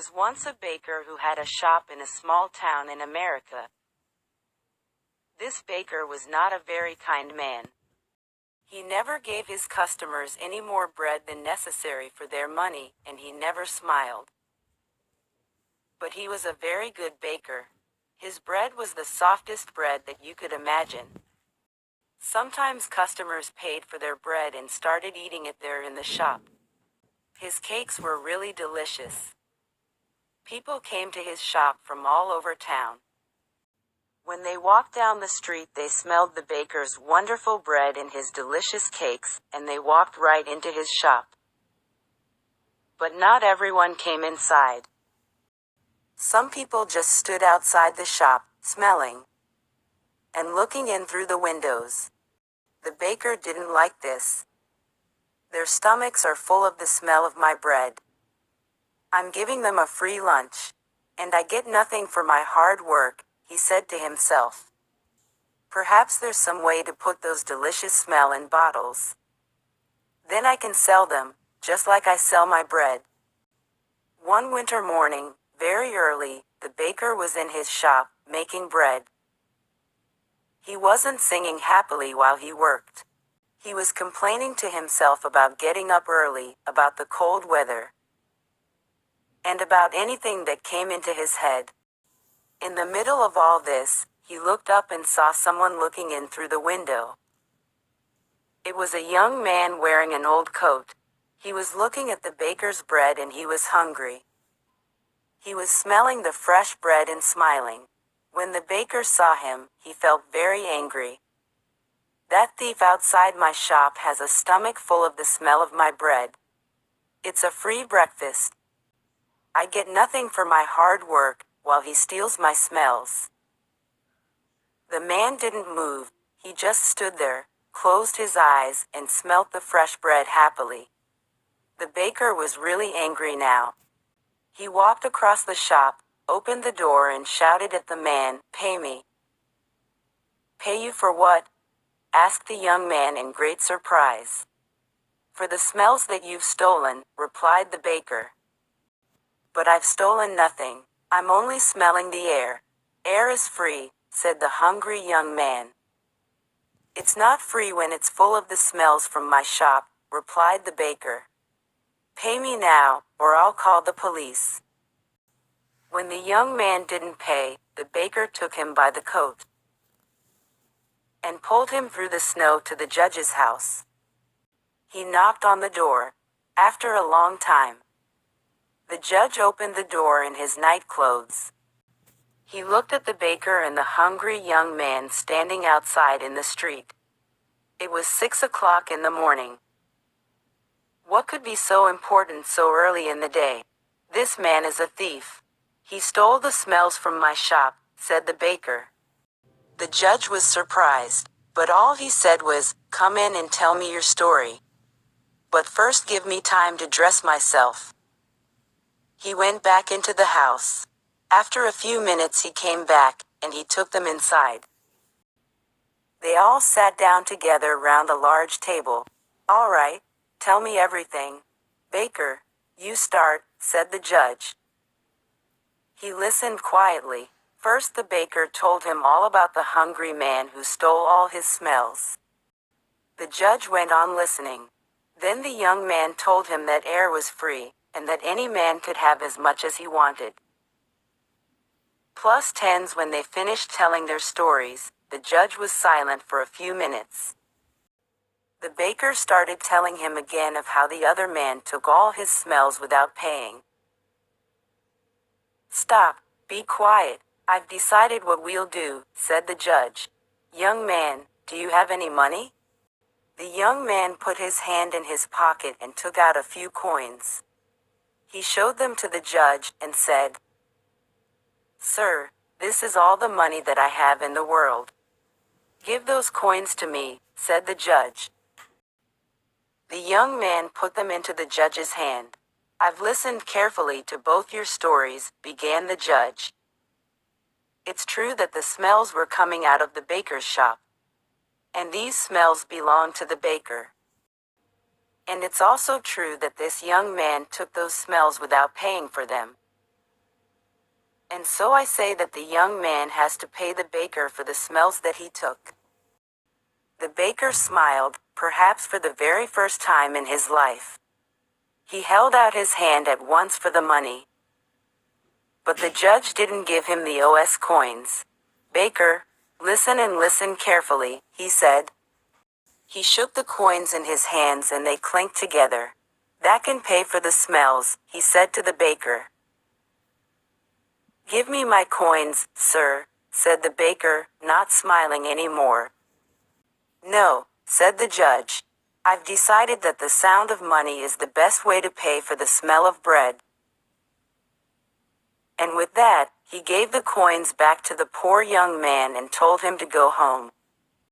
was once a baker who had a shop in a small town in America. This baker was not a very kind man. He never gave his customers any more bread than necessary for their money, and he never smiled. But he was a very good baker. His bread was the softest bread that you could imagine. Sometimes customers paid for their bread and started eating it there in the shop. His cakes were really delicious. People came to his shop from all over town. When they walked down the street, they smelled the baker's wonderful bread and his delicious cakes, and they walked right into his shop. But not everyone came inside. Some people just stood outside the shop, smelling and looking in through the windows. The baker didn't like this. Their stomachs are full of the smell of my bread. I'm giving them a free lunch, and I get nothing for my hard work, he said to himself. Perhaps there's some way to put those delicious smell in bottles. Then I can sell them, just like I sell my bread. One winter morning, very early, the baker was in his shop, making bread. He wasn't singing happily while he worked. He was complaining to himself about getting up early, about the cold weather, and about anything that came into his head. In the middle of all this, he looked up and saw someone looking in through the window. It was a young man wearing an old coat. He was looking at the baker's bread and he was hungry. He was smelling the fresh bread and smiling. When the baker saw him, he felt very angry. That thief outside my shop has a stomach full of the smell of my bread. It's a free breakfast. I get nothing for my hard work, while he steals my smells. The man didn't move, he just stood there, closed his eyes, and smelt the fresh bread happily. The baker was really angry now. He walked across the shop, opened the door and shouted at the man, "Pay me." "Pay you for what?" asked the young man in great surprise. "For the smells that you've stolen," replied the baker. "But I've stolen nothing. I'm only smelling the air." "Air is free," said the hungry young man. "It's not free when it's full of the smells from my shop," replied the baker. "Pay me now, or I'll call the police." When the young man didn't pay, the baker took him by the coat and pulled him through the snow to the judge's house. He knocked on the door. After a long time, the judge opened the door in his night clothes. He looked at the baker and the hungry young man standing outside in the street. It was 6 o'clock in the morning. What could be so important so early in the day? "This man is a thief. He stole the smells from my shop," said the baker. The judge was surprised, but all he said was, "Come in and tell me your story. But first give me time to dress myself." He went back into the house. After a few minutes he came back, and he took them inside. They all sat down together round a large table. "All right, tell me everything." "Baker, you start," said the judge. He listened quietly. First the baker told him all about the hungry man who stole all his smells. The judge went on listening. Then the young man told him that air was free, and that any man could have as much as he wanted. Plus tens. When they finished telling their stories, the judge was silent for a few minutes. The baker started telling him again of how the other man took all his smells without paying. "Stop, be quiet, I've decided what we'll do," said the judge. "Young man, do you have any money?" The young man put his hand in his pocket and took out a few coins. He showed them to the judge and said, "Sir, this is all the money that I have in the world." "Give those coins to me," said the judge. The young man put them into the judge's hand. "I've listened carefully to both your stories," began the judge. "It's true that the smells were coming out of the baker's shop. And these smells belong to the baker. And it's also true that this young man took those smells without paying for them. And so I say that the young man has to pay the baker for the smells that he took." The baker smiled, perhaps for the very first time in his life. He held out his hand at once for the money. But the judge didn't give him the OS coins. "Baker, listen and listen carefully," he said. He shook the coins in his hands and they clinked together. "That can pay for the smells," he said to the baker. "Give me my coins, sir," said the baker, not smiling anymore. "No," said the judge. "I've decided that the sound of money is the best way to pay for the smell of bread." And with that, he gave the coins back to the poor young man and told him to go home.